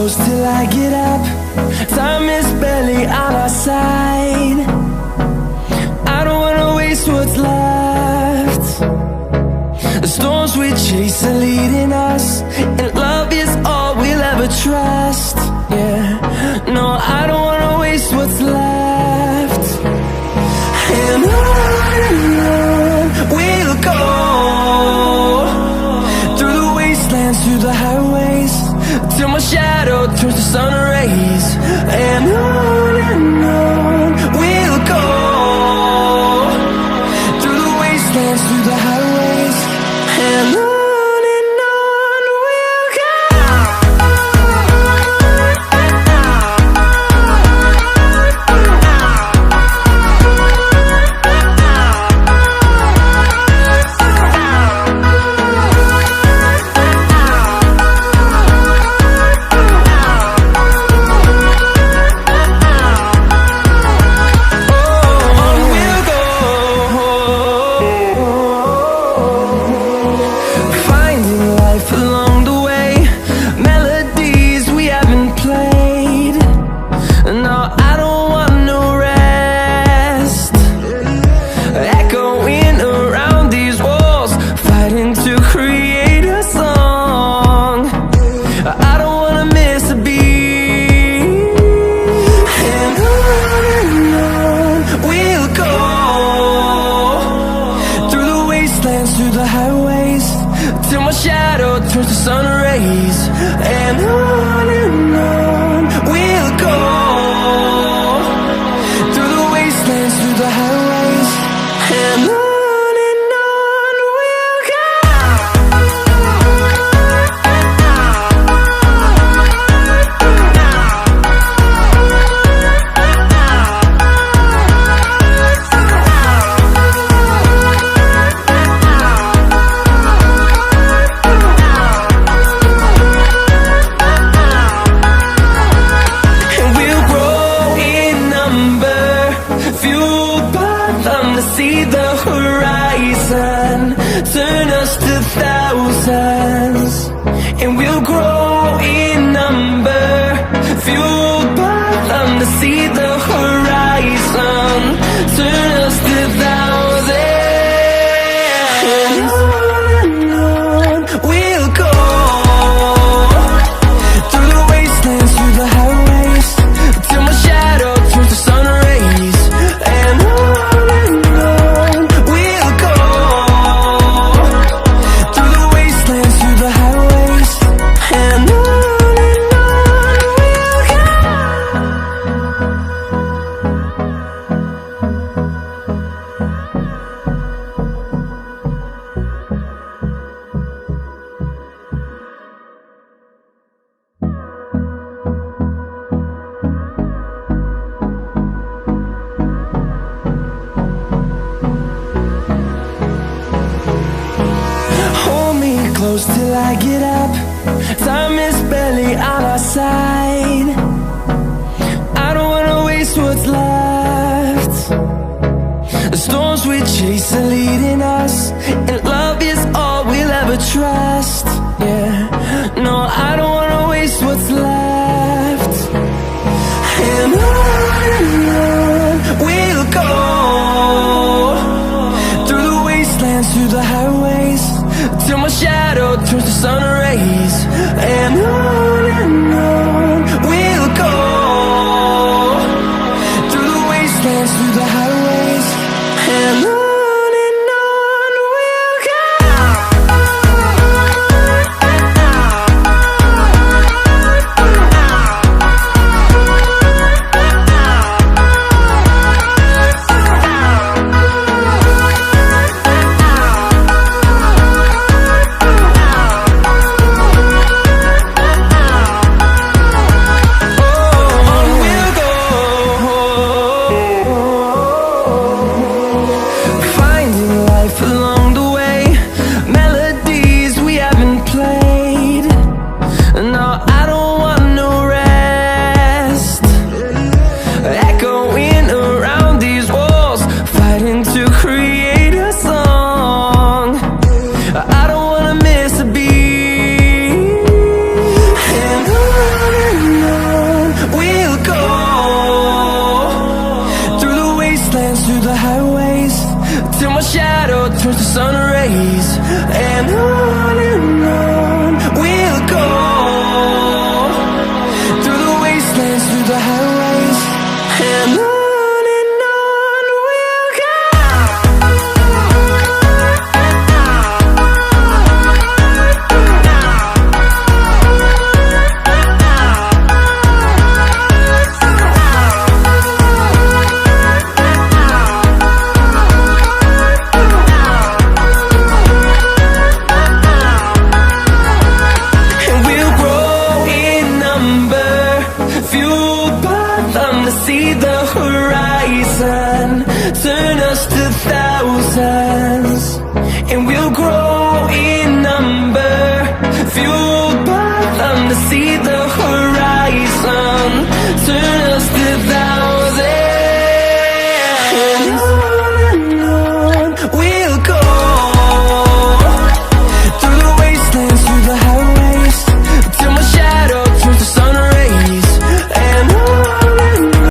close till I get up. Time is barely on our side. I don't wanna waste what's left. The storms we chase are leading us, and love is all we'll ever trust. Yeah, no, I don't wanna waste what's left. And on we'll go, through the wastelands, through the highways, till my shadow turns to sun rays. And on we'll go, through the wastelands, through the highways, and on we'll go. Through the highways, till my shadow turns to sun rays. And on we'll go, through the wastelands, through the highways, and on we'll go. See the horizon, turn us to thousands, and we'll grow in number, fueled by them. To see the horizon, turn us to thousands, and on we'll go, through the wastelands, through the highways, till my shadow turns to sun rays. And close till I get up. Time is barely on our side. I don't wanna waste what's left. The storms we chase are leading us, and love is all we'll ever trust. Yeah, no, I don't wanna waste what's left. And on we'll go, through the wastelands, through the highways, till my shadow turns to sun rays. And on we'll go, through the wastelands, through the highways, and on. and on we'll go, through the wastelands, through the highways, and on we'll go. See the horizon, turn us to thousands, and we'll grow